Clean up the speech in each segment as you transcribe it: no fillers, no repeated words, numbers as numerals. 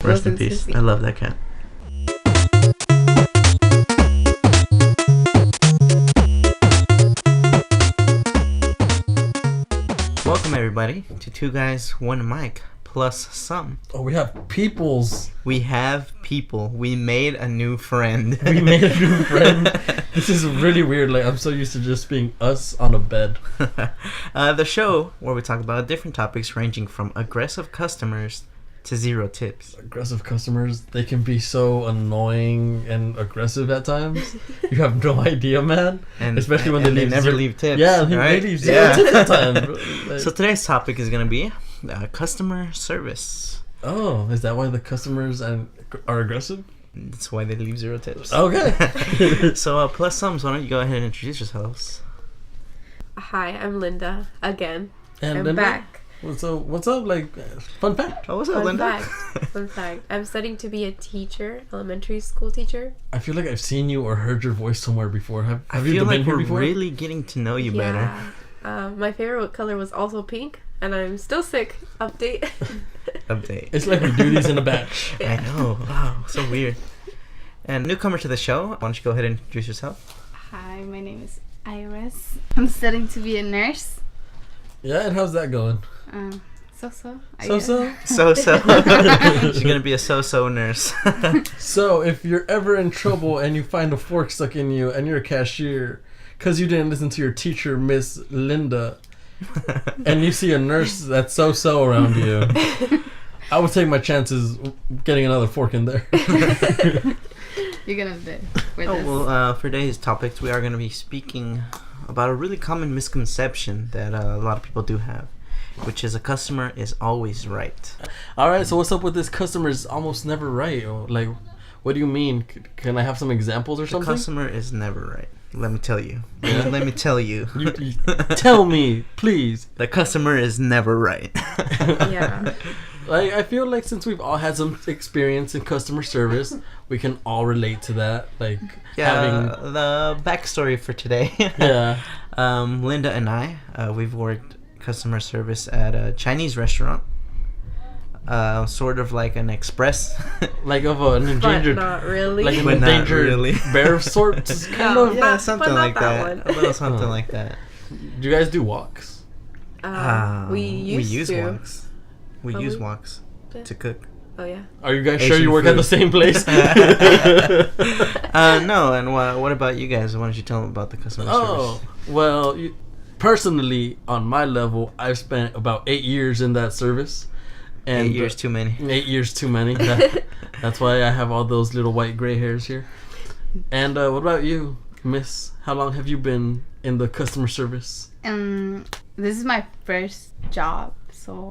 Rest in peace. I love that cat. Welcome everybody to Two Guys, One Mic plus some. Oh, we have peoples. We have people. We made a new friend. This is really weird. Like, I'm so used to just being us on a bed. The show where we talk about different topics ranging from aggressive customers to zero tips. Aggressive customers, they can be so annoying and aggressive at times. You have no idea, man. And especially when they never leave tips. Yeah, right? they leave zero tips at times. Like, so today's topic is going to be customer service. oh, is that why the customers are aggressive? That's why they leave zero tips. Okay. So plus sums, why don't you go ahead and introduce yourselves? Hi, I'm Linda again. And I'm Linda? back. What's up? Like, fun fact. Oh, what's up, Fun Linda? fact. Fun fact. I'm studying to be a teacher, elementary school teacher. I feel like I've seen you or heard your voice somewhere before. Have I you feel been like here we're before? really getting to know you better. My favorite color was also pink, and I'm still sick. Update. Update. It's like we do these in a batch. I know. Wow, so weird. And newcomer to the show, why don't you go ahead and introduce yourself? Hi, my name is Iris. I'm studying to be a nurse. Yeah, and how's that going? So. So? So. She's gonna be a so nurse. So, if you're ever in trouble and you find a fork stuck in you and you're a cashier because you didn't listen to your teacher, Miss Linda, and you see a nurse that's so around you, I would take my chances getting another fork in there. You're gonna do with this. Well, for today's topics, we are gonna be speaking about a really common misconception that a lot of people do have, which is a customer is always right. All right, so what's up with this customer is almost never right? Or, like, what do you mean? Can I have some examples or something? The customer is never right. Let me tell you. Let me tell you. You tell me, please. The customer is never right. Yeah. Like, I feel like since we've all had some experience in customer service, we can all relate to that. Like, having the backstory for today. yeah. Linda and I, we've worked customer service at a Chinese restaurant. Sort of like an express. Like of an endangered, But not really. like an But not endangered really. bear of sorts, kind No. of. Yeah, But something not like that that. one. A little something like that. Do you guys do walks? We used to. walks. We Oh, use we- walks Yeah. to cook. Oh yeah. Are you guys Asian sure you work food. at the same place? No, and what about you guys? Why don't you tell them about the customer Oh, service? well, personally, on my level, I've spent about 8 years in that service. And 8 years too many. 8 years too many. That's why I have all those little white gray hairs here. And what about you, Miss? How long have you been in the customer service? This is my first job, so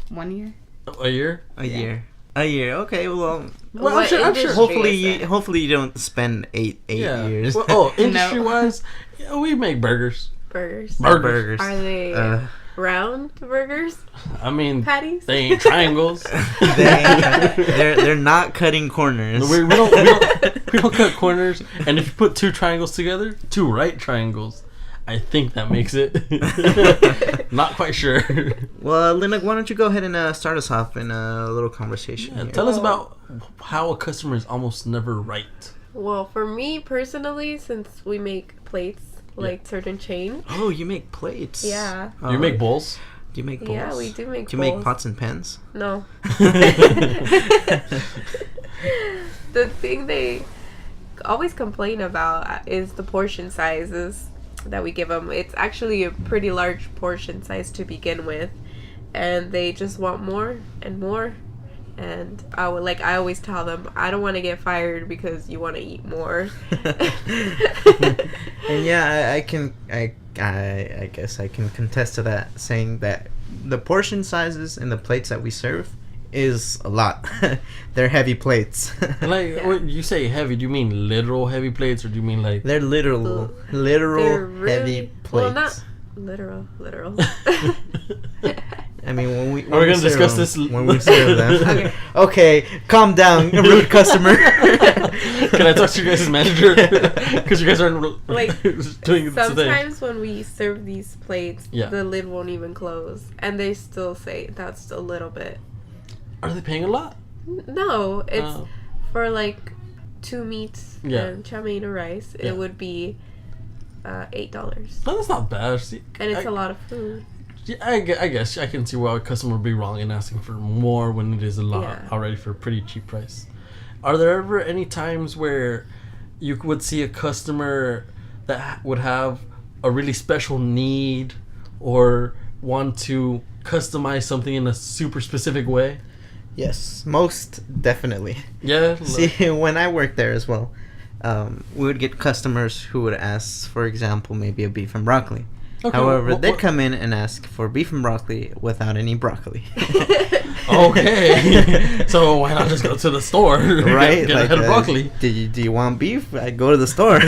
1 year. A year? A year. Okay, well, Well, What I'm sure. industry hopefully, is it? hopefully you don't spend eight years. Well, industry-wise, yeah, we make burgers. Burgers. Burgers. Are they round burgers? I mean, Patties? they ain't triangles. they're not cutting corners. we don't cut corners. And if you put two triangles together, two right triangles, I think that makes it. Not quite sure. Well, Linda, why don't you go ahead and start us off in a little conversation? Yeah, here. tell us about how a customer is almost never right. Well, for me personally, since we make plates like certain chains. Oh, you make plates. Yeah. Do you make bowls? Do you make bowls? Yeah, we do make Do you make bowls. pots and pans? No. The thing they always complain about is the portion sizes that we give them. It's actually a pretty large portion size to begin with, and they just want more and more. And I always tell them, I don't want to get fired because you want to eat more. And yeah, I guess I can contest to that, saying that the portion sizes and the plates that we serve is a lot. They're heavy plates. Like, when you say heavy, do you mean literal heavy plates, or do you mean like... They're literal They're really, heavy plates. Well, not literal. I mean, when we Are we gonna serve discuss them, this when we serve them. Okay. Okay, calm down, rude customer. Can I talk to you guys' manager? Because you guys aren't Like, doing it today. sometimes when we serve these plates, Yeah. the lid won't even close, and they still say that's a little bit. Are they paying a lot? No, it's Oh. for like 2 meats Yeah. and chow mein and rice. Yeah. It would be $8, No, that's not bad. See, and it's I, a lot of food. yeah, I guess I can see why a customer would be wrong in asking for more when it is a lot Yeah. already for a pretty cheap price. Are there ever any times where you would see a customer that would have a really special need or want to customize something in a super specific way? Yes, most definitely. Yeah. See, when I worked there as well, we would get customers who would ask, for example, maybe a beef and broccoli. Okay, However, what- they'd what- come in and ask for beef and broccoli without any broccoli. Okay. So why not just go to the store? Right? Get a head of broccoli. Do you want beef? I go to the store.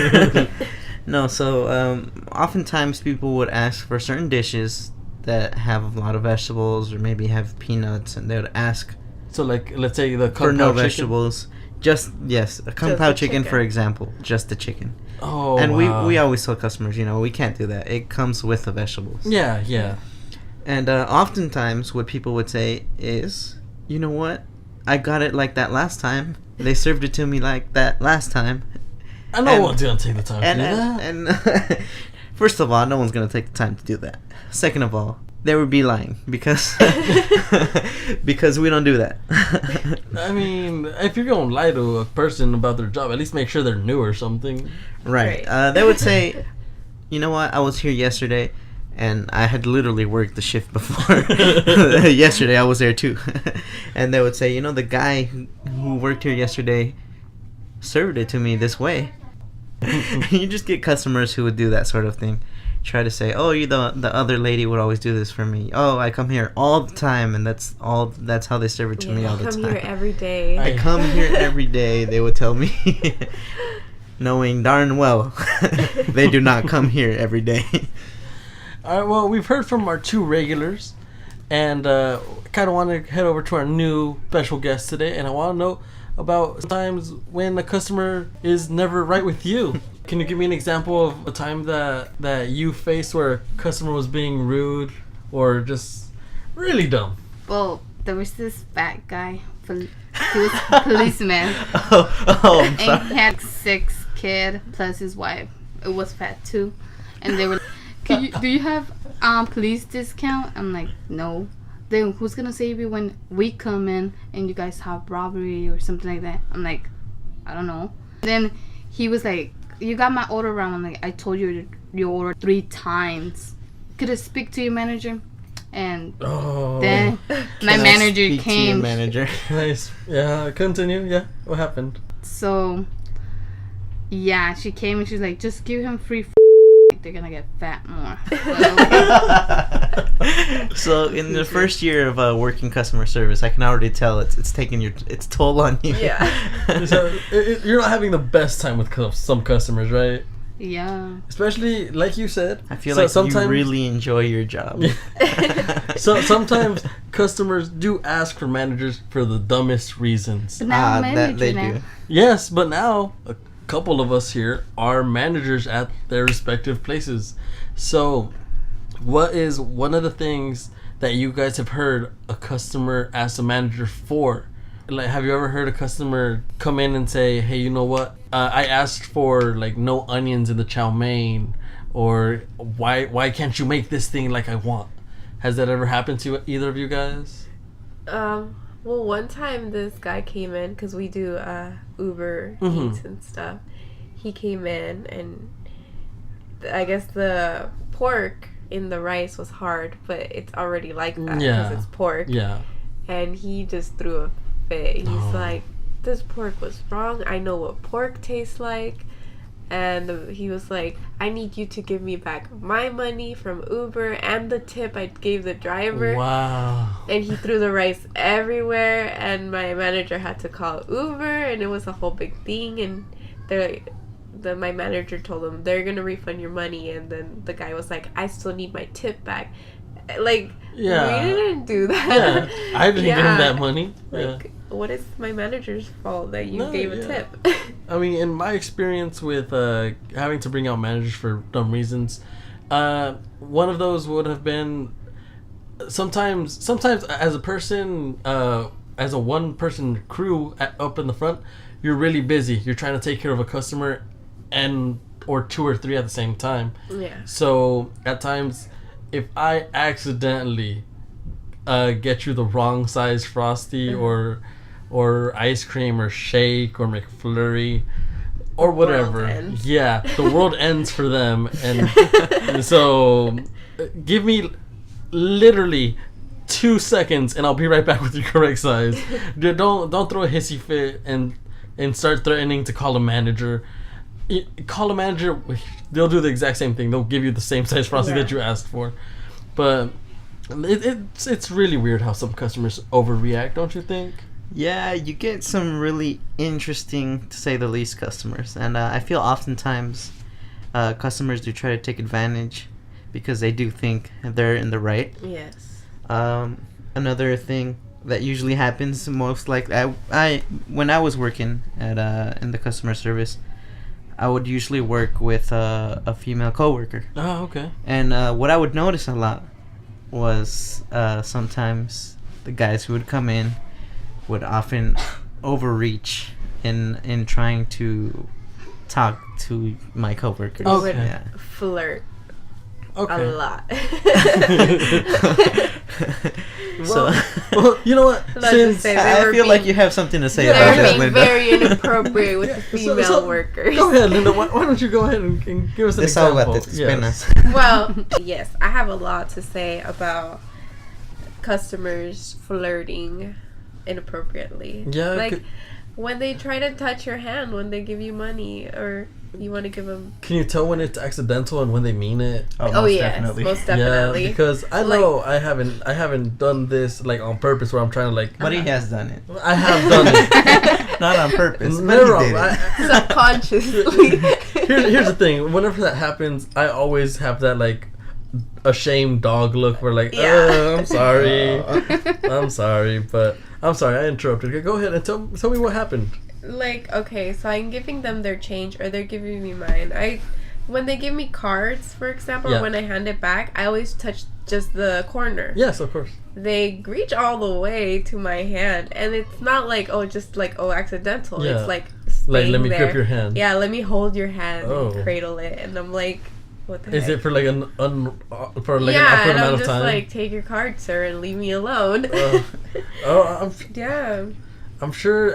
No, so oftentimes people would ask for certain dishes that have a lot of vegetables or maybe have peanuts, and they would ask So like, let's say the for kung no pao chicken. vegetables. Just yes, a kung Just pao the chicken, for chicken. example, just the chicken. Oh, And wow. we always tell customers, we can't do that. It comes with the vegetables. Yeah, yeah. And oftentimes, what people would say is, you know what? I got it like that last time. They served it to me like that last time. I know And- one's gonna take the time to And do that. and first of all, no one's gonna take the time to do that. Second of all, they would be lying because because we don't do that. I mean, if you're gonna lie to a person about their job, at least make sure they're new or something. Right. Right. They would say, you know what? I was here yesterday, and I had literally worked the shift before. Yesterday, I was there too. And they would say, the guy who worked here yesterday served it to me this way. You just get customers who would do that sort of thing. Try to say, oh, the other lady would always do this for me. Oh, I come here all the time, and that's how they serve it to me all the come time. here every day. I come here every day, they would tell me, knowing darn well they do not come here every day. All right. Well, we've heard from our two regulars, and kind of want to head over to our new special guest today. And I want to know about times when a customer is never right with you. Can you give me an example of a time that you faced where a customer was being rude or just really dumb? Well, there was this fat guy. He was a policeman. I'm And he sorry. had 6 kids plus his wife. It was fat too. And they were like, do you have police discount? I'm like, no. Then who's gonna save you when we come in and you guys have robbery or something like that? I'm like, I don't know. Then he was like, you got my order wrong. I'm like, I told you your order 3 times. Could I speak to your manager? And Oh, then my Can I manager speak to your came. manager. nice. Yeah, continue. Yeah, what happened? So, yeah, she came and she's like, just give him free. They're gonna get fat more. So in the first year of working customer service, I can already tell it's taking its toll on you. Yeah. So you're not having the best time with some customers, right? Yeah. Especially like you said. I feel so like sometimes, you really enjoy your job. So sometimes customers do ask for managers for the dumbest reasons. But now I'm that manager they now. do. Yes, but now a couple of us here are managers at their respective places. So, what is one of the things that you guys have heard a customer ask a manager for? Like, have you ever heard a customer come in and say, "Hey, you know what? I asked for like no onions in the chow mein," or "Why can't you make this thing like I want?" Has that ever happened to either of you guys? Well, one time this guy came in because we do Uber Mhm. Eats and stuff. He came in and I guess the pork in the rice was hard, but it's already like that because Yeah. it's pork. Yeah. And he just threw a fit. He's Oh. like, "This pork was wrong. I know what pork tastes like." And he was like, "I need you to give me back my money from Uber and the tip I gave the driver." Wow. And he threw the rice everywhere, and my manager had to call Uber, and it was a whole big thing. And my manager told him they're gonna refund your money, and then the guy was like, "I still need my tip back." Like, Yeah. we didn't do that. Yeah. I didn't give him that money. Yeah. Like, what is my manager's fault that you No, gave a yeah. tip? I mean, in my experience with having to bring out managers for dumb reasons, one of those would have been sometimes as a person, as a one person crew up in the front, you're really busy. You're trying to take care of a customer and or 2 or 3 at the same time. Yeah. So at times, if I accidentally get you the wrong size Frosty or ice cream or shake or McFlurry or whatever, yeah, the world ends for them. And so give me literally 2 seconds and I'll be right back with your correct size. Don't throw a hissy fit and start threatening to call a manager. Call a manager, they'll do the exact same thing. They'll give you the same size Frosty that you asked for. But it's really weird how some customers overreact, don't you think? Yeah, you get some really interesting, to say the least, customers. And I feel oftentimes customers do try to take advantage because they do think they're in the right. Yes. Another thing that usually happens, most likely, I when I was working at in the customer service, I would usually work with a female coworker. Oh, okay. And what I would notice a lot was sometimes the guys who would come in would often overreach in trying to talk to my coworkers. Okay. Yeah. Flirt. Okay. A lot. Well, you know what? Since I feel like you have something to say they're about that, being Linda. very inappropriate with the female workers. Go ahead, Linda. Why don't you go ahead and give us an example? Yes. Well, yes, I have a lot to say about customers flirting inappropriately. Yeah. Like when they try to touch your hand when they give you money or you want to give them. Can you tell when it's accidental and when they mean it? Oh yes, most definitely. Yeah, because I know I haven't done this like on purpose where I'm trying to like. But he has done it. I have done it. Not on purpose. But Never he did it. Subconsciously. Here's the thing. Whenever that happens, I always have that like ashamed dog look where like, I'm sorry. I'm sorry, but I'm sorry I interrupted. Go ahead and tell me what happened. Like, okay, so I'm giving them their change or they're giving me mine. When they give me cards, for example, or when I hand it back, I always touch just the corner. Yes, of course. They reach all the way to my hand, and it's not like accidental. Yeah. It's like let me there. grip your hand. Yeah, let me hold your hand and cradle it, and I'm like, what the heck? Is it for like an awkward and amount I'm of just time? like, take your card, sir, and leave me alone. Yeah. I'm sure.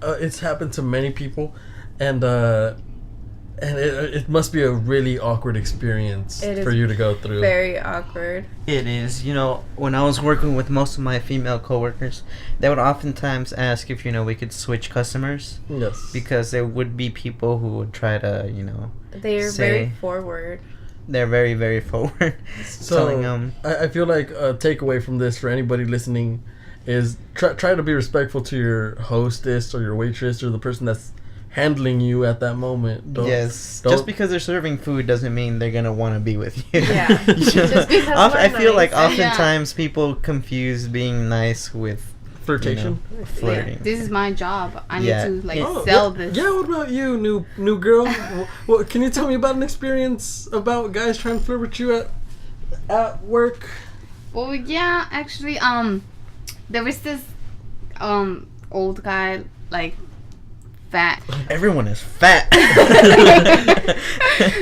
It's happened to many people, and it must be a really awkward experience for you to go through. Very awkward. It is. When I was working with most of my female coworkers, they would oftentimes ask if we could switch customers. Yes. Because there would be people who would try to They're very forward. They're very, very forward. So I feel like a takeaway from this for anybody listening is try to be respectful to your hostess or your waitress or the person that's handling you at that moment. Just because they're serving food doesn't mean they're gonna want to be with you. Yeah. Just because I feel like nice. oftentimes people confuse being nice with flirtation. Flirting. This is my job. I need to sell this. Yeah. What about you, new girl? Well, can you tell me about an experience about guys trying to flirt with you at work? Well, yeah, actually, there was this old guy, like fat. Everyone is fat.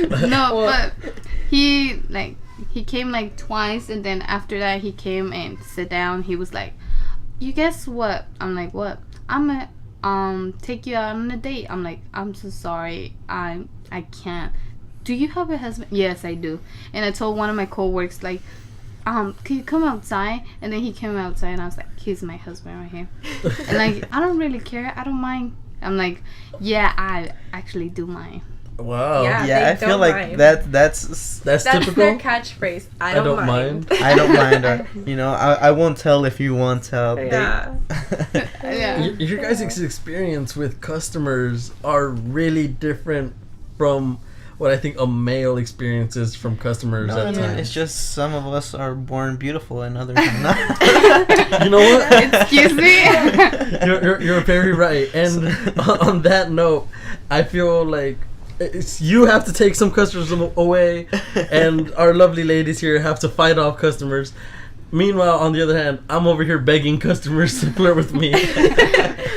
But he came like twice, and then after that he came and sit down. He was like, "You guess what?" I'm like, "What?" "I'm gonna take you out on a date." I'm like, "I'm so sorry, I can't." "Do you have a husband?" "Yes, I do." And I told one of my coworkers like, "Can you come outside?" And then he came outside, and I was like, "He's my husband right here." And like, I don't really care. I don't mind. I'm like, "Yeah, I actually do mind." Wow. Yeah, I feel like mind. that's That's typical. their catchphrase. I don't mind. I don't mind. I won't tell if you won't tell. Yeah. Yeah. Your guys' experience with customers are really different from what I think a male experiences from customers at times. It's just some of us are born beautiful and others are not. You know what? Excuse me. You're very right. And on that note, I feel like you have to take some customers away, and our lovely ladies here have to fight off customers. Meanwhile, on the other hand, I'm over here begging customers to flirt with me.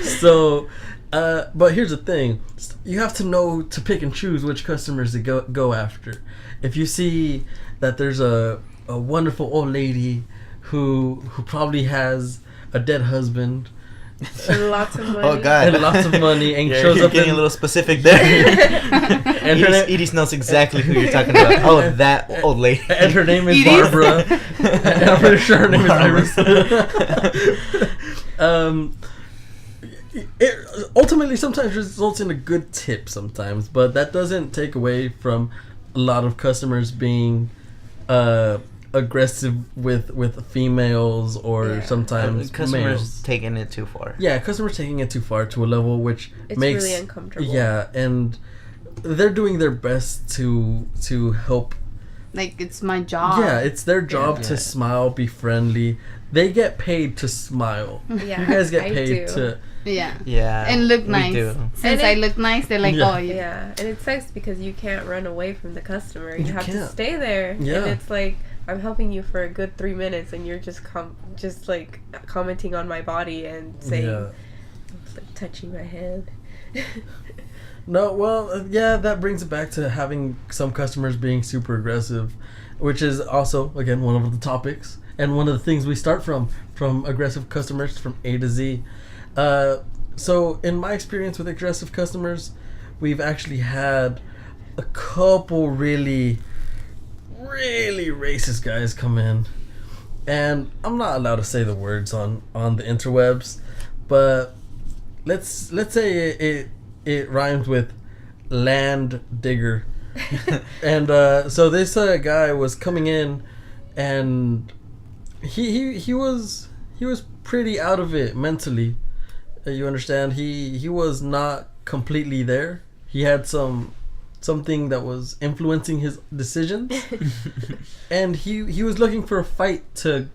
So, but here's the thing: you have to know to pick and choose which customers to go after. If you see that there's a wonderful old lady who probably has a dead husband. Lots of money. Oh God! And lots of money, and You're getting a little specific there. And Edie knows exactly who you're talking about. Oh, that old lady. And her name is Edie's? Barbara. And I'm pretty sure her name is Iris. It ultimately sometimes results in a good tip sometimes, but that doesn't take away from a lot of customers being aggressive with females or sometimes customers males. taking it too far. Yeah, customers taking it too far to a level which It's makes really uncomfortable. Yeah, and they're doing their best to help. Like, it's my job. Yeah, it's their job to Yeah. smile, be friendly. They get paid to smile. Yeah, You guys get I paid do. to. Yeah. Yeah. And look we nice. do. Since And I it- look nice, they're like, Yeah. oh, yeah. Yeah, and it sucks because you can't run away from the customer. You You have to can't. stay there. Yeah. And it's like I'm helping you for a good 3 minutes, and you're just like commenting on my body and saying, Yeah. like, touching my hand. No, well, yeah, that brings it back to having some customers being super aggressive, which is also, again, one of the topics and one of the things we start from aggressive customers from A to Z. So, in my experience with aggressive customers, we've actually had a couple really racist guys come in. And I'm not allowed to say the words on the interwebs, but let's say it rhymes with land digger. And so this guy was coming in, and he was pretty out of it mentally. You understand? He was not completely there. He had something that was influencing his decisions. And he was looking for a fight to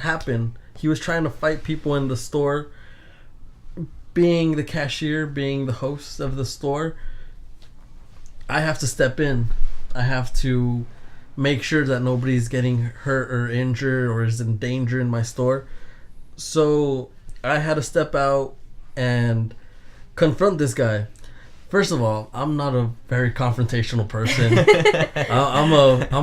happen. He was trying to fight people in the store. Being the cashier, being the host of the store, I have to step in. I have to make sure that nobody's getting hurt or injured or is in danger in my store. So I had to step out and confront this guy. First of all, I'm not a very confrontational person. I'm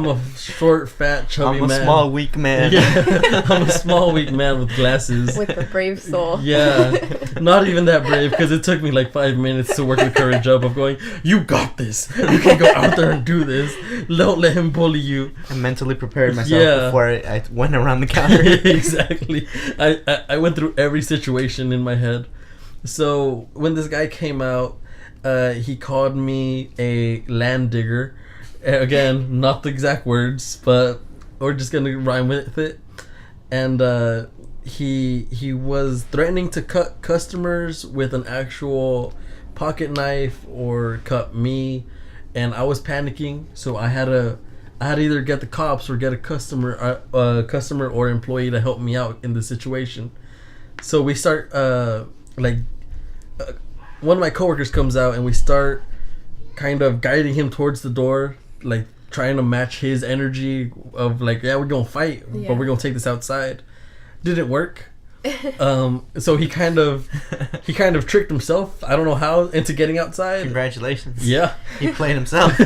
a short, fat, chubby man. I'm a small, weak man. Yeah, I'm a small, weak man with glasses. With a brave soul. Yeah, not even that brave, because it took me like 5 minutes to work the courage up of going, you got this. You can go out there and do this. Don't let him bully you. I mentally prepared myself before I went around the counter. Exactly. I went through every situation in my head. So when this guy came out, he called me a land digger. Again, not the exact words, but we're just gonna rhyme with it. And he was threatening to cut customers with an actual pocket knife or cut me, and I was panicking. So I had to either get the cops or get a customer or employee to help me out in the situation. So we start one of my coworkers comes out, and we start kind of guiding him towards the door, like trying to match his energy of like, yeah, we're gonna fight, but we're gonna take this outside. Didn't work. So he kind of tricked himself, I don't know how, into getting outside. Congratulations. Yeah. He played himself.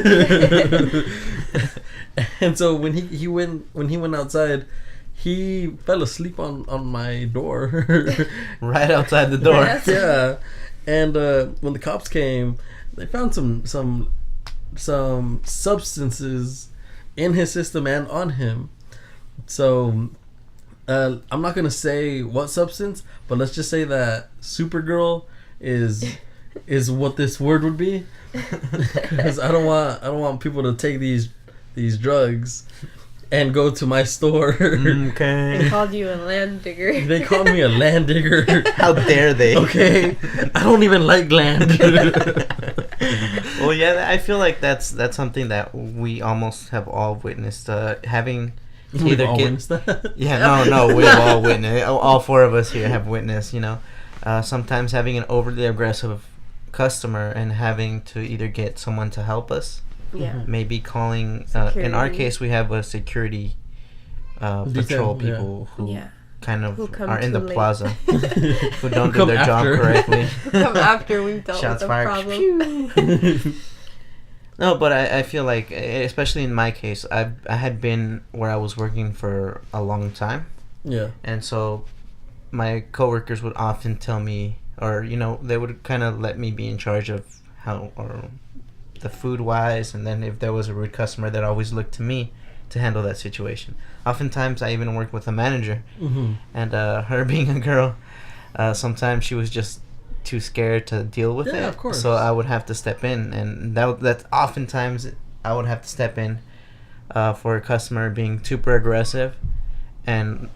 And so when he went outside, he fell asleep on my door. Right outside the door. Yes. Yeah. And when the cops came, they found some substances in his system and on him. So I'm not gonna say what substance, but let's just say that Supergirl is what this word would be, because I don't want people to take these drugs and go to my store. They Okay. called you a land digger. They called me a land digger. How dare they? Okay, I don't even like land. Well, yeah, I feel like that's something that we almost have all witnessed. Having to We've either all get witnessed that. yeah, no, we've all witnessed. All four of us here have witnessed. Sometimes having an overly aggressive customer and having to either get someone to help us. Yeah. Maybe calling. In our Security. case, we have a security patrol Detail, yeah. people who Yeah. kind of Who come are in too the late. plaza, who don't do Come their job after. correctly. Come after we've dealt Shots with the fired. problem. No, but I feel like, especially in my case, I had been where I was working for a long time, Yeah. and so my coworkers would often tell me, or they would kind of let me be in charge of how, or the food wise, and then if there was a rude customer, they'd always look to me to handle that situation. Oftentimes, I even worked with a manager, Mm-hmm. and her being a girl, sometimes she was just too scared to deal with it. Yeah, of course. So I would have to step in, and that oftentimes I would have to step in for a customer being super aggressive, and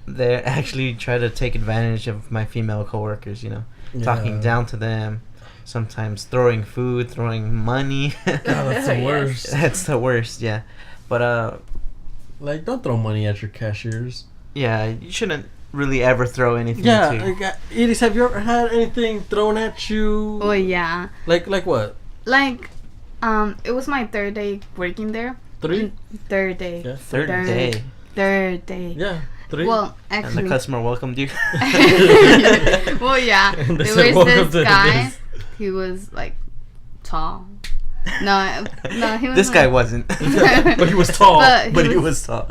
they actually try to take advantage of my female coworkers. Talking down to them, sometimes throwing food, throwing money. Oh, that's the Yes. worst. That's the worst. Yeah, but Like, don't throw money at your cashiers. yeah, you shouldn't really ever throw anything. Yeah, to like, Edith, have you ever had anything thrown at you? Oh yeah. Like what? Like, it was my third day working there. 3? Third day. Yeah. third day, Third day. Yeah, 3. Well, and the actually. customer welcomed you. Well, yeah. They There said, was "Welcome to this guy. this." He was like tall. No, he was. This guy wasn't, But he was tall. but he was tall.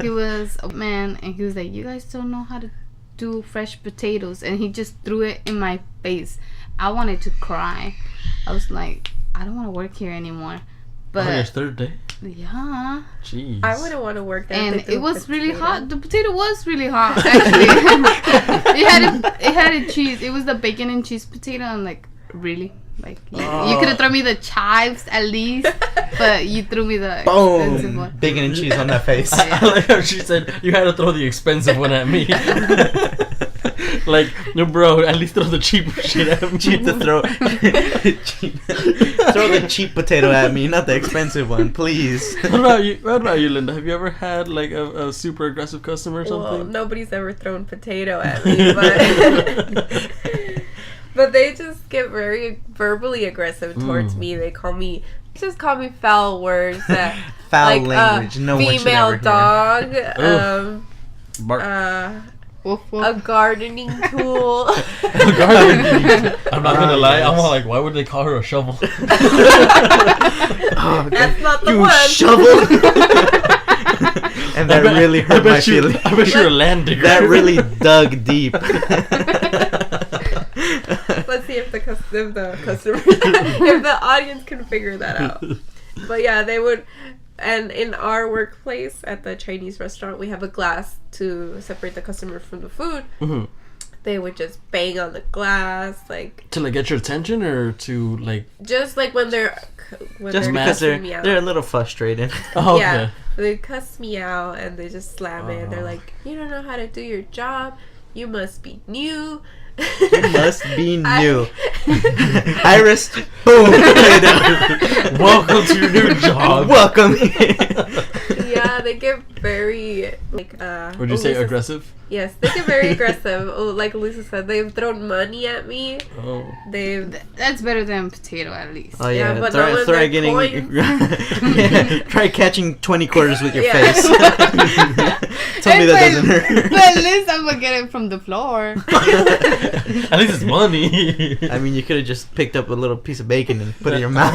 He was a man, and he was like, "You guys don't know how to do fresh potatoes," and he just threw it in my face. I wanted to cry. I was like, I don't want to work here anymore. On your But third day? yeah, Jeez. I wouldn't want to work there. and if they it was threw really potato. hot. The potato was really hot. Actually, it had a cheese. It was the bacon and cheese potato. I'm like, really? Like you could have thrown me the chives at least, but you threw me the expensive Boom! one. Bacon and cheese on that face. I like how she said you had to throw the expensive one at me. Like, no, bro, at least throw the cheap shit at me. Cheap to throw. Throw the cheap potato at me, not the expensive one, please. What about you, Linda? Have you ever had like a super aggressive customer or Well, something? nobody's ever thrown potato at me, but but they just get very verbally aggressive towards me. They call me foul words that Foul like language. No one should female ever hear. dog, Bark. Woof, a woof. gardening tool. I'm not gonna lie. I'm all like, why would they call her a shovel? Oh, That's not the you one. shovel. And that really hurt my feelings. I bet you're a land digger. That really dug deep. Let's see if the customer, if the audience can figure that out. But yeah, they would. And in our workplace at the Chinese restaurant, we have a glass to separate the customer from the food. Mhm. They would just bang on the glass, like To like get your attention or to like. just like when they're Just because cussing me they're a out. little frustrated. Oh, okay. Yeah, they cuss me out and they just slam it. And they're like, "You don't know how to do your job. You must be new." You must be new. Iris, boom. Welcome to your new job. Welcome. Yeah, they get very like. Would you say Elisa- aggressive? Yes, they get very aggressive. Oh, like Lisa said, they've thrown money at me. Oh. They've That's better than potato at least. Oh yeah, Yeah, but try, no one try that getting. coins. Yeah, try catching 20 quarters with your Yeah. face. Tell me that doesn't hurt. But at least I'm gonna get it from the floor. At least it's money. I mean, you could have just picked up a little piece of bacon and put it in your mouth.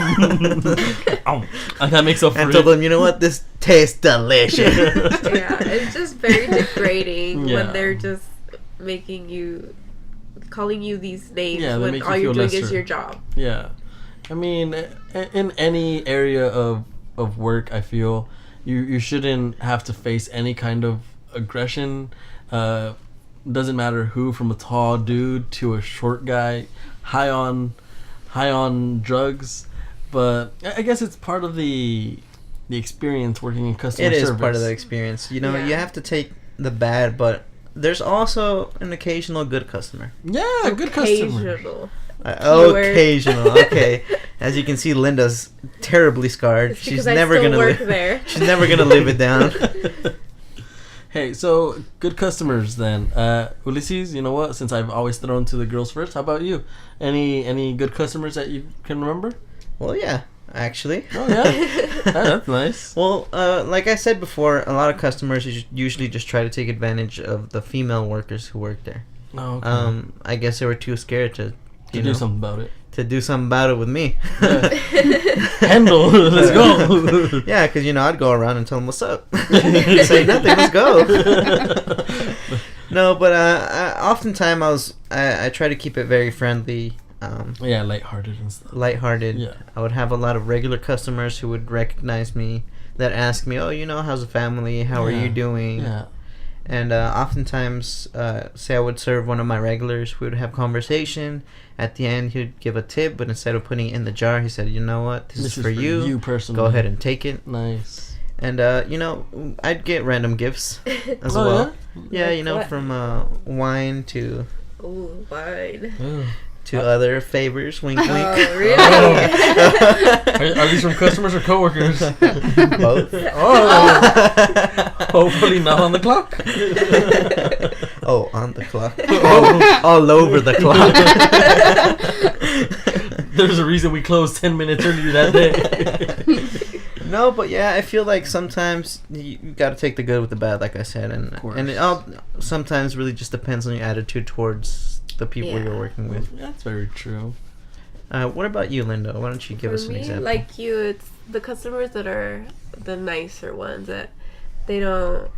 And that makes up for And it. told them, you know what, this tastes delicious. yeah, it's just very degrading Yeah. when they're just making you, calling you these names Yeah, they when make you all you're feel doing is lesser. your job. Yeah, I mean, in any area of work, I feel you shouldn't have to face any kind of aggression. Doesn't matter who, from a tall dude to a short guy, high on drugs. But I guess it's part of the experience working in customer It is service. part of the experience. You know, Yeah. you have to take the bad, but there's also an occasional good customer. Yeah, good customer. Occasional. Keyword. Occasional, okay. As you can see, Linda's terribly scarred. It's She's because I never still gonna work live. there. She's never gonna live it down. Hey, so good customers then. Ulysses, you know what? Since I've always thrown to the girls first, how about you? Any good customers that you can remember? Well, yeah. actually. Oh yeah, that's nice. Well, like I said before, a lot of customers usually just try to take advantage of the female workers who work there. Oh, okay. I guess they were too scared to Do something about it. To do something about it with me. Yeah. Handle, let's go. Yeah, because I'd go around and tell them what's up. Say nothing, let's go. No, but oftentimes I try to keep it very friendly. Yeah, lighthearted and stuff. Lighthearted. Yeah. I would have a lot of regular customers who would recognize me, that ask me, "Oh, how's the family? How are you doing?" Yeah. And oftentimes, say I would serve one of my regulars, we would have conversation. At the end, he'd give a tip, but instead of putting it in the jar, he said, "You know what? This is for you. You personally. Go ahead and take it." Nice. And I'd get random gifts as well. Yeah, Like what? from wine to Ooh, wine. Oh. other favors. Wink, wink. Oh, really? Are these from customers or coworkers? Both. Oh. Hopefully not on the clock. Oh, on the clock. All over the clock. There's a reason we closed 10 minutes earlier that day. No, but yeah, I feel like sometimes you got to take the good with the bad, like I said, and it all sometimes really just depends on your attitude towards the people you're working with. That's very true. What about you, Linda? Why don't you give us an example? Like you, it's the customers that are the nicer ones that they don't.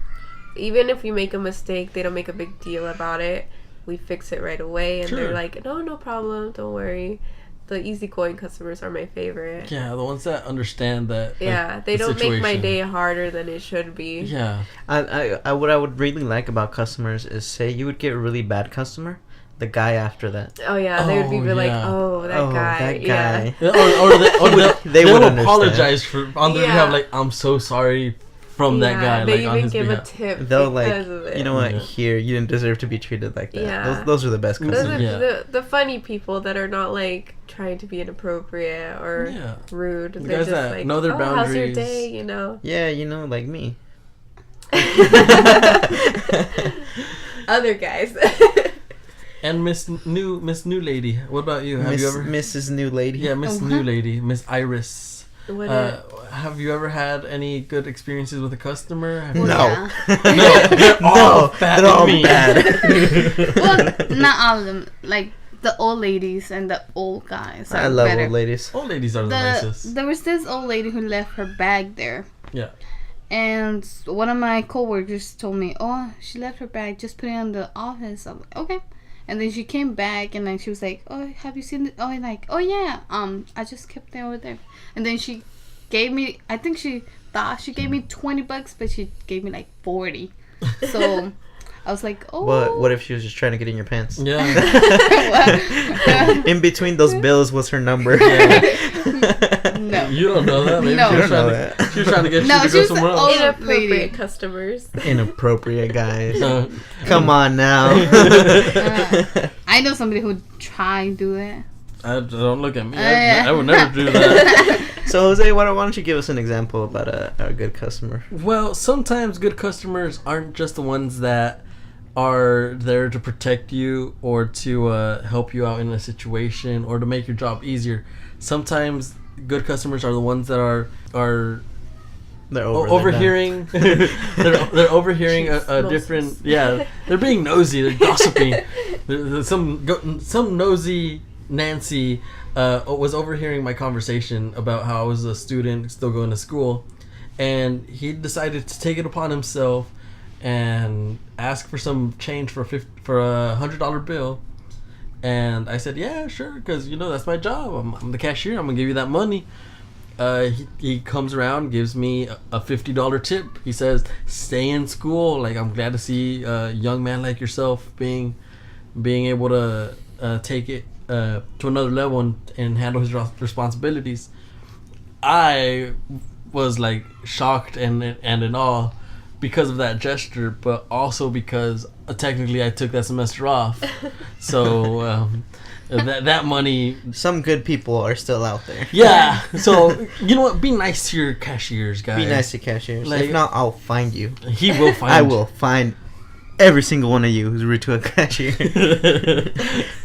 Even if we make a mistake, they don't make a big deal about it. We fix it right away, and they're like, "No problem, don't worry." The easygoing customers are my favorite. Yeah, the ones that understand that. Yeah, they don't make my day harder than it should be. Yeah. I what I would really like about customers is, say you would get a really bad customer, the guy after that. Oh yeah, they would be like, yeah. "Oh, that guy." Yeah. They would would understand. apologize on their Yeah. behalf, like, "I'm so sorry from that guy." They like, on even his give behalf. a tip. They'll because of it. you know what? Yeah. Here, you didn't deserve to be treated like that. Yeah. Those are the best Those customers. are Yeah. the funny people that are not like trying to be inappropriate or Yeah. rude. The They're guys just that like, know their "Oh, how's your boundaries." day?" Yeah, like me. Other guys. And Miss New Lady. What about you? Have you ever? Mrs. New Lady? Yeah, Miss New Lady, Miss Iris. What Have you ever had any good experiences with a customer? Have No. you- Yeah. They're all fat they're all and mean. bad. Well, not all of them. Like the old ladies and the old guys. Are I love better. old ladies. Old ladies are the nicest. There was this old lady who left her bag there. Yeah. And one of my coworkers told me, "Oh, she left her bag. Just put it in the office." I'm like, "Okay." And then she came back, and then she was like, "Oh, have you seen it?" Oh, and like, "Oh yeah. I just kept it over there." And then she gave me. I think she thought she gave me $20, but she gave me like 40. So I was like, "Oh." What if she was just trying to get in your pants? Yeah. In between those bills was her number. No. You don't know that. Maybe No. she was You don't know trying that. she was trying to get No, you to she go was somewhere old. else. inappropriate lady. customers. Inappropriate guys. Uh, Come on now. I know somebody who would try and do it. don't look at me. Yeah. I would never do that. So Jose, why don't you give us an example about a good customer? Well, sometimes good customers aren't just the ones that are there to protect you or to help you out in a situation or to make your job easier. Sometimes good customers are the ones that are They're over overhearing. they're overhearing a different. Yeah, they're being nosy. They're gossiping. There's some nosy Nancy was overhearing my conversation about how I was a student still going to school, and he decided to take it upon himself and ask for some change for a $100 bill. And I said, "Yeah, sure, because that's my job. I'm the cashier. I'm gonna give you that money." He comes around, gives me a $50 tip. He says, "Stay in school. Like, I'm glad to see a young man like yourself being able to take it to another level and handle his responsibilities." I was like shocked and in awe because of that gesture, but also because technically I took that semester off. So that money. Some good people are still out there. Yeah. So you know what? Be nice to your cashiers, guys. Be nice to cashiers. Like- if not, I'll find you. He will find. I will find every single one of you who's rude to a cashier.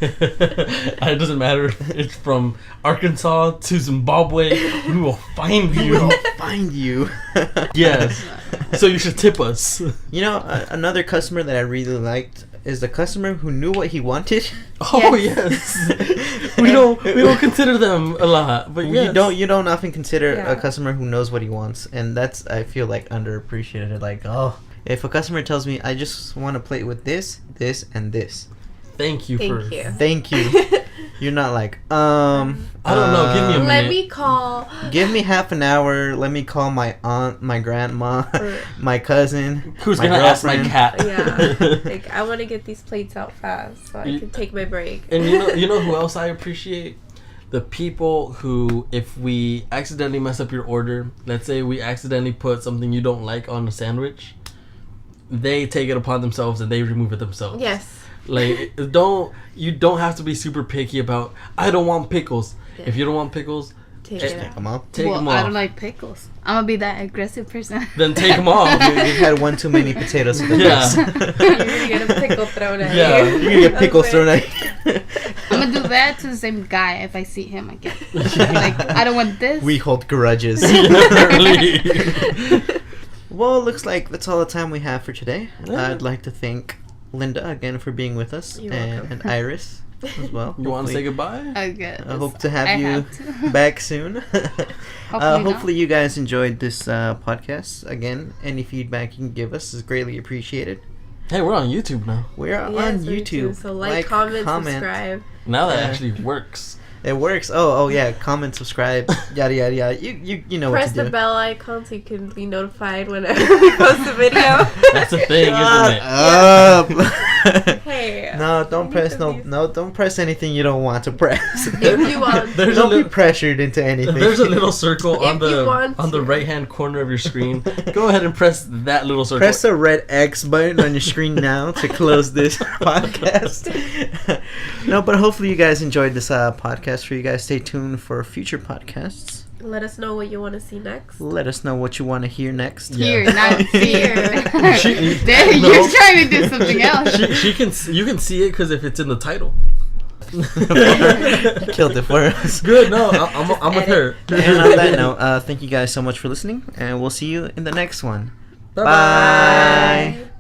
It doesn't matter if it's from Arkansas to Zimbabwe. We will find We you. will find you. Yes. So you should tip us. You know, another customer that I really liked is the customer who knew what he wanted. Oh yes. we don't consider them a lot, but yes. You don't often consider Yeah. a customer who knows what he wants, and that's, I feel like, underappreciated. Like, oh, if a customer tells me I just want a plate with this, and this, Thank you for. Thank you. thank you. You're not like, I don't know, give me a minute. Let me call. give me half an hour. Let me call my aunt, my grandma, Or- my cousin. Who's my gonna ask my girlfriend. cat? Yeah. Like, I want to get these plates out fast so I You- can take my break. And you know who else I appreciate? The people who, if we accidentally mess up your order, let's say we accidentally put something you don't like on a sandwich, they take it upon themselves and they remove it themselves. Yes. Like, you don't have to be super picky about, I don't want pickles. Yeah. If you don't want pickles, Take Just it Take out. them off. take them I off. don't like pickles. I'm gonna be that aggressive person. Then take them off. You've had one too many potatoes in the Yeah. face. You're gonna get a pickle thrown at Yeah. you. You're gonna get pickles thrown at you. I'm gonna do that to the same guy if I see him again. Like, I don't want this. We hold grudges. Really. Well, it looks like that's all the time we have for today. Yeah. I'd like to thank Linda again for being with us, You're and, welcome. and Iris as well. You want to say Hopefully- goodbye? Okay. I hope to have I you have to. back soon. not. Hopefully you guys enjoyed this podcast. Again, any feedback you can give us is greatly appreciated. Hey, we're on YouTube now. We're on Yes, me YouTube. too. So like, comment, subscribe. Now that Yeah. actually works. It works. Oh yeah. Comment, subscribe, yada yada yada. You know Press what to the do. bell icon so you can be notified whenever we post a video. That's the thing, Shut isn't it? up. Hey. No, don't I press need no to be- no. Don't press anything you don't want to press. If you want. There's a Don't be little, pressured into anything. there's a little circle on If you want the to. right hand corner of your screen. Go ahead and press that little circle. Press the red X button on your screen now to close this podcast. No, but hopefully you guys enjoyed this podcast. For you guys, stay tuned for future podcasts. Let us know what you want to see next. Let us know what you want to hear next. Yeah. Here, not here. She- There, no. you're trying to do something else. You can see it because if it's in the title. Killed it for us. Good. No, I'm with her. And on that note, thank you guys so much for listening, and we'll see you in the next one. Bye-bye. Bye.